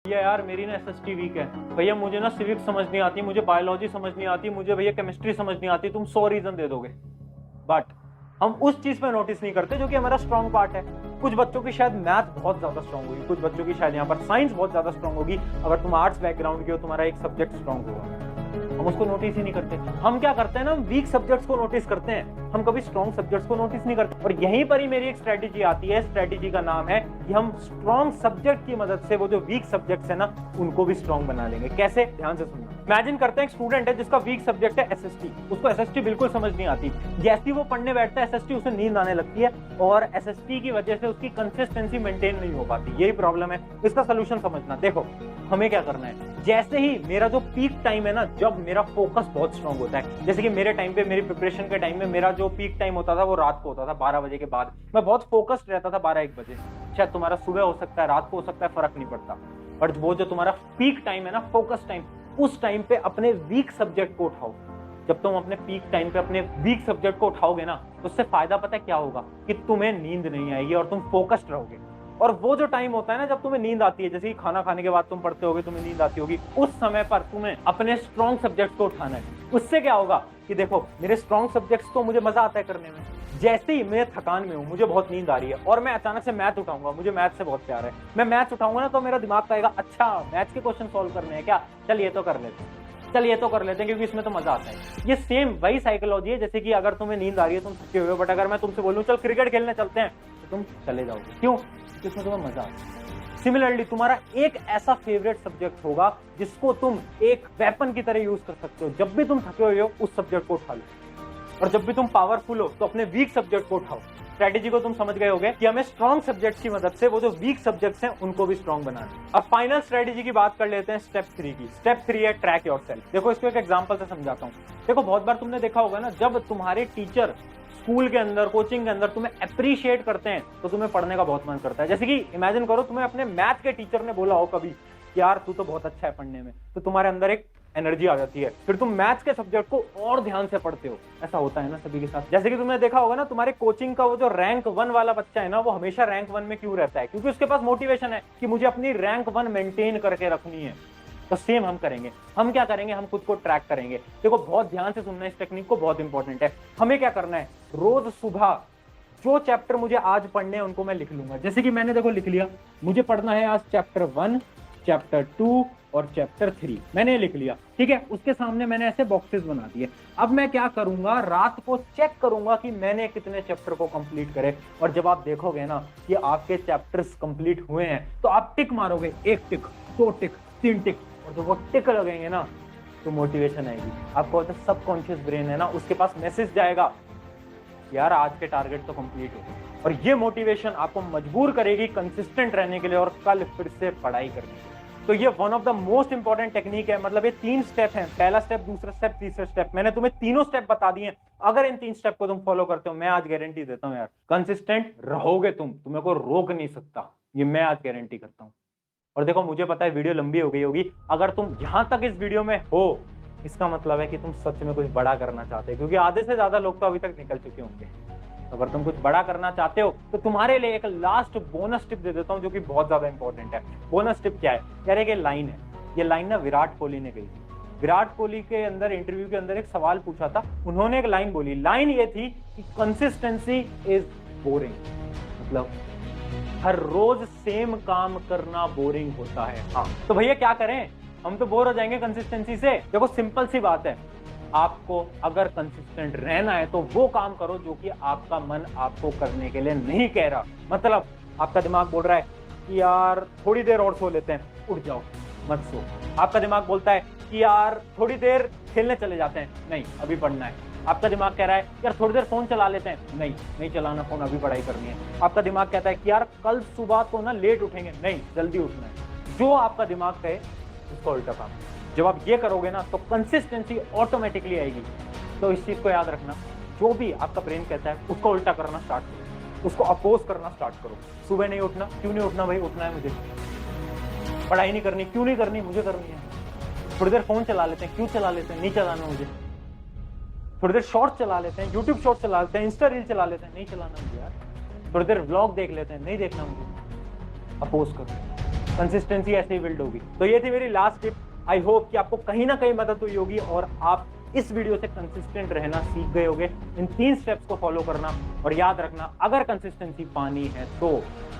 भैया यार मेरी ना एसएसटी वीक है। भैया मुझे ना सिविक्स समझ नहीं आती, मुझे बायोलॉजी समझ नहीं आती, मुझे भैया केमिस्ट्री समझ नहीं आती। तुम 100 रीजन दे दोगे, बट हम उस चीज पे नोटिस नहीं करते जो कि हमारा स्ट्रॉन्ग पार्ट है। कुछ बच्चों की शायद मैथ बहुत ज्यादा स्ट्रॉन्ग होगी, कुछ बच्चों की शायद यहाँ पर साइंस बहुत ज्यादा स्ट्रॉन्ग होगी। अगर तुम आर्ट्स बैकग्राउंड के हो, तुम्हारा एक सब्जेक्ट स्ट्रॉन्ग होगा, हम उसको नोटिस ही नहीं करते। हम क्या करते हैं ना, हम वीक सब्जेक्ट्स को नोटिस करते हैं, हम कभी स्ट्रॉन्ग सब्जेक्ट्स को नोटिस नहीं करते। और यहीं पर ही मेरी एक स्ट्रेटेजी आती है। स्ट्रेटेजी का नाम है कि हम स्ट्रॉन्ग सब्जेक्ट की मदद से वो जो वीक सब्जेक्ट्स है ना, उनको भी स्ट्रॉन्ग बना लेंगे। कैसे? ध्यान से सुनना। इमेजिन करते हैं एक स्टूडेंट है जिसका वीक सब्जेक्ट है एसएसटी। उसको एसएसटी बिल्कुल समझ नहीं आती। जैसे वो पढ़ने बैठता है एसएसटी, उसे नींद आने लगती है और एसएसटी की वजह से उसकी कंसिस्टेंसी मेंटेन नहीं हो पाती। यही प्रॉब्लम है। इसका सोल्यूशन समझना। देखो हमें क्या करना है, जैसे ही मेरा जो पीक टाइम है ना, जब मेरा फोकस बहुत स्ट्रांग होता है, जैसे कि मेरे टाइम पे, मेरी प्रिपरेशन के टाइम में मेरा जो पीक टाइम होता था वो रात को होता था 12 बजे के बाद। मैं बहुत फोकस्ड रहता था 12-1 बजे। शायद तुम्हारा सुबह हो सकता है, रात को हो सकता है, फर्क नहीं पड़ता। बट वो जो तुम्हारा पीक टाइम है ना, फोकस टाइम, उस टाइम पे अपने वीक सब्जेक्ट को उठाओ। जब तुम अपने पीक टाइम पे अपने वीक सब्जेक्ट को उठाओगे ना, तो उससे फायदा पता है क्या होगा, कि तुम्हें नींद नहीं आएगी और तुम फोकस्ड रहोगे। और वो जो टाइम होता है ना जब तुम्हें नींद आती है, जैसे कि खाना खाने के बाद तुम पढ़ते होगे, तुम्हें नींद आती होगी, उस समय पर तुम्हें अपने स्ट्रॉन्ग सब्जेक्ट को उठाना है। उससे क्या होगा कि देखो मेरे स्ट्रॉन्ग सब्जेक्ट्स तो मुझे मजा आता है करने में। जैसे ही मैं थकान में हूं, मुझे बहुत नींद आ रही है और मैं अचानक से मैथ उठाऊंगा, मुझे मैथ से बहुत प्यार है, मैं मैथ उठाऊंगा ना, तो मेरा दिमाग कहेगा अच्छा मैथ के क्वेश्चन सॉल्व करने हैं क्या, चल ये तो कर लेते हैं, चल ये तो कर लेते हैं, क्योंकि इसमें तो मजा आता है। ये सेम वही साइकोलॉजी है जैसे कि अगर तुम्हें नींद आ रही है, तुम थके हुए हो, बट अगर मैं तुमसे बोलूं चल क्रिकेट खेलने चलते हैं, तो तुम चले जाओगे। क्यों? क्योंकि इसमें तुम्हें मजा आता है। सिमिलरली तुम्हारा एक ऐसा फेवरेट सब्जेक्ट होगा जिसको तुम एक वेपन की तरह यूज कर सकते हो। जब भी तुम थके हुए हो, उस सब्जेक्ट को उठा लो, और जब भी तुम पावरफुल हो तो अपने वीक सब्जेक्ट को उठाओ। स्ट्रेटेजी को तुम समझ गए होगे कि हमें स्ट्रॉन्ग सब्जेक्ट्स की मदद से वो जो वीक सब्जेक्ट्स हैं उनको भी स्ट्रॉन्ग बनाना है। अब फाइनल स्ट्रेटेजी की बात कर लेते हैं, स्टेप 3 की। स्टेप 3 है ट्रैक योरसेल्फ। देखो इसको एक एग्जांपल से समझाता हूं। देखो बहुत बार तुमने देखा होगा ना, जब तुम्हारे टीचर स्कूल के अंदर, कोचिंग के अंदर तुम्हें अप्रिशिएट करते हैं, तो तुम्हें पढ़ने का बहुत मन करता है। जैसे कि इमेजिन करो, तुम्हें अपने मैथ के टीचर ने बोला हो कभी यार तू तो बहुत अच्छा है पढ़ने में, तो तुम्हारे अंदर एक एनर्जी आ जाती है, फिर तुम मैथ्स के सब्जेक्ट को और ध्यान से पढ़ते हो। ऐसा होता है ना सभी के साथ। जैसे कि तुमने देखा होगा ना, तुम्हारे कोचिंग का वो जो रैंक 1 वाला बच्चा है ना, वो हमेशा रैंक 1 में क्यों रहता है? क्योंकि उसके पास मोटिवेशन है कि मुझे अपनी रैंक 1 मेंटेन करके रखनी है। तो सेम हम करेंगे। हम क्या करेंगे? हम खुद को ट्रैक करेंगे। देखो बहुत ध्यान से सुनना, इस टेक्निक को, बहुत इंपॉर्टेंट है। हमें क्या करना है, रोज सुबह जो चैप्टर मुझे आज पढ़ने हैं उनको मैं लिख लूंगा। जैसे कि मैंने देखो लिख लिया, मुझे पढ़ना है आज चैप्टर 1, चैप्टर 2 और चैप्टर 3, मैंने लिख लिया। ठीक है, उसके सामने मैंने ऐसे बॉक्सेस बना दिए। अब मैं क्या करूंगा, रात को चेक करूंगा कि मैंने कितने चैप्टर को कंप्लीट करे। और जब आप देखोगे ना कि आपके चैप्टर्स कंप्लीट हुए हैं, तो आप टिक मारोगे, 1 टिक, 2 टिक, 3 टिक, और जब वो टिक लगेंगे ना तो मोटिवेशन आएगी। आपको जो सबकॉन्शियस ब्रेन है ना, उसके पास मैसेज जाएगा यार आज के टारगेट तो कंप्लीट हो गए। और ये मोटिवेशन आपको मजबूर करेगी कंसिस्टेंट रहने के लिए और कल फिर से पढ़ाई करने के लिए। तो ये one of the most important technique है। मतलब ये 3 स्टेप हैं, पहला स्टेप, दूसरा स्टेप, तीसरा स्टेप। मैंने तुम्हें तीनों स्टेप बता दिए। अगर इन 3 स्टेप को तुम फॉलो करते हो, मैं आज गारंटी देता हूं यार कंसिस्टेंट रहोगे तुम, तुम्हें को रोक नहीं सकता, ये मैं आज गारंटी करता हूं। और देखो मुझे पता है वीडियो लंबी हो गई होगी, अगर तुम यहां तक इस वीडियो में हो, इसका मतलब है कि तुम सच में कुछ बड़ा करना चाहते हो, क्योंकि आधे से ज्यादा लोग तो अभी तक निकल चुके होंगे। अगर तुम कुछ बड़ा करना चाहते हो तो तुम्हारे लिए एक लास्ट बोनस टिप दे देता हूं, जो कि बहुत ज्यादा इंपॉर्टेंट है। बोनस टिप क्या है यार? एक लाइन है, ये लाइन ना विराट कोहली ने कही थी। विराट कोहली के अंदर इंटरव्यू के अंदर एक सवाल पूछा था, उन्होंने एक लाइन बोली। लाइन ये थी कि कंसिस्टेंसी इज बोरिंग। मतलब हर रोज सेम काम करना बोरिंग होता है। हाँ, तो भैया क्या करें, हम तो बोर हो जाएंगे कंसिस्टेंसी से। देखो सिंपल सी बात है, आपको अगर कंसिस्टेंट रहना है तो वो काम करो जो कि आपका मन आपको करने के लिए नहीं कह रहा। मतलब आपका दिमाग बोल रहा है कि यार थोड़ी देर और सो लेते हैं, उठ जाओ, मत सो। आपका दिमाग बोलता है कि यार थोड़ी देर खेलने चले जाते हैं, नहीं अभी पढ़ना है। आपका दिमाग कह रहा है यार थोड़ी देर फोन चला लेते हैं, नहीं नहीं चलाना फोन, अभी पढ़ाई करनी है। आपका दिमाग कहता है कि यार कल सुबह तो ना लेट उठेंगे, नहीं जल्दी उठना है। जो आपका दिमाग कहे उसका उल्टा काम। जब आप ये करोगे ना तो कंसिस्टेंसी ऑटोमेटिकली आएगी। तो इस चीज को याद रखना, जो भी आपका ब्रेन कहता है उसको उल्टा करना स्टार्ट करो, उसको अपोज करना स्टार्ट करो। सुबह नहीं उठना, क्यों नहीं उठना भाई? उठना है मुझे। पढ़ाई नहीं करनी, क्यों नहीं करनी? मुझे करनी है। थोड़ी देर फोन चला लेते हैं, क्यों चला लेते हैं? नहीं चलाना मुझे। थोड़ी देर शॉर्ट्स चला लेते हैं, यूट्यूब शॉर्ट्स चला लेते हैं, इंस्टा रील चला लेते हैं, नहीं चलाना मुझे यार। थोड़ी देर व्लॉग देख लेते हैं, नहीं देखना मुझे। अपोज करो, कंसिस्टेंसी ऐसे ही बिल्ड होगी। तो ये थी मेरी लास्ट टिप। आई होप कि आपको कहीं ना कहीं मदद हुई होगी और आप इस वीडियो से कंसिस्टेंट रहना सीख गए होगे। इन 3 स्टेप्स को फॉलो करना, और याद रखना अगर कंसिस्टेंसी पानी है तो